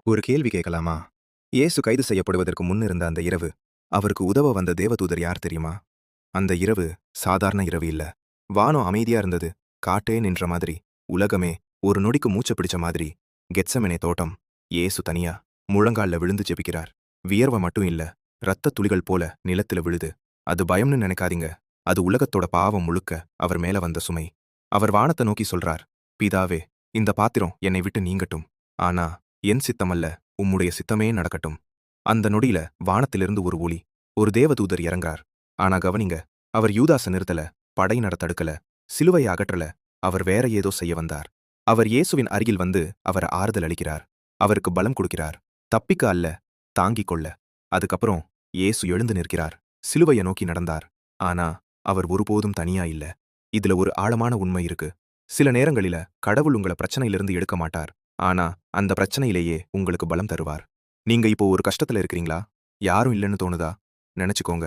ஒரு கேள்வி கேட்கலாமா? இயேசு கைது செய்யப்படுவதற்கு முன் இருந்த அந்த இரவு, அவருக்கு உதவ வந்த தேவதூதர் யார் தெரியுமா? அந்த இரவு சாதாரண இரவு இல்ல. வானம் அமைதியா இருந்தது. காட்டே நின்ற மாதிரி. உலகமே ஒரு நொடிக்கு மூச்சு பிடிச்ச மாதிரி. கெத்செமனே தோட்டம். இயேசு தனியா முழங்கால்ல விழுந்து ஜெபிக்கிறார். வியர்வ மட்டும் இல்ல. ரத்தத் துளிகள் போல நிலத்துல விழுது. அது பயம்னு நினைக்காதீங்க. அது உலகத்தோட பாவம் முழுக்க அவர் மேல வந்த சுமை. அவர் வானத்த நோக்கி சொல்றார், பிதாவே, இந்த பாத்திரம் என்னை விட்டு நீங்கட்டும். ஆனா என் சித்தமல்ல, உம்முடைய சித்தமே நடக்கட்டும். அந்த நொடியில வானத்திலிருந்து ஒரு ஒளி. ஒரு தேவதூதர் இறங்கார். ஆனா கவனிங்க, அவர் யூதாச நிறுத்தல, படை நடத்தடுக்கல, சிலுவையை அகற்றல. அவர் வேற ஏதோ செய்ய வந்தார். அவர் இயேசுவின் அருகில் வந்து அவர ஆறுதல் அளிக்கிறார். அவருக்கு பலம் கொடுக்கிறார். தப்பிக்க அல்ல, தாங்கிக் கொள்ள. அதுக்கப்புறம் இயேசு எழுந்து நிற்கிறார். சிலுவையை நோக்கி நடந்தார். ஆனா அவர் ஒருபோதும் தனியா இல்ல. இதுல ஒரு ஆழமான உண்மை இருக்கு. சில நேரங்களில கடவுள் உங்கள பிரச்சனையிலிருந்து எடுக்க மாட்டார். ஆனா அந்த பிரச்சனையிலேயே உங்களுக்கு பலம் தருவார். நீங்க இப்போ ஒரு கஷ்டத்துல இருக்கிறீங்களா? யாரும் இல்லைன்னு தோணுதா? நினைச்சுக்கோங்க.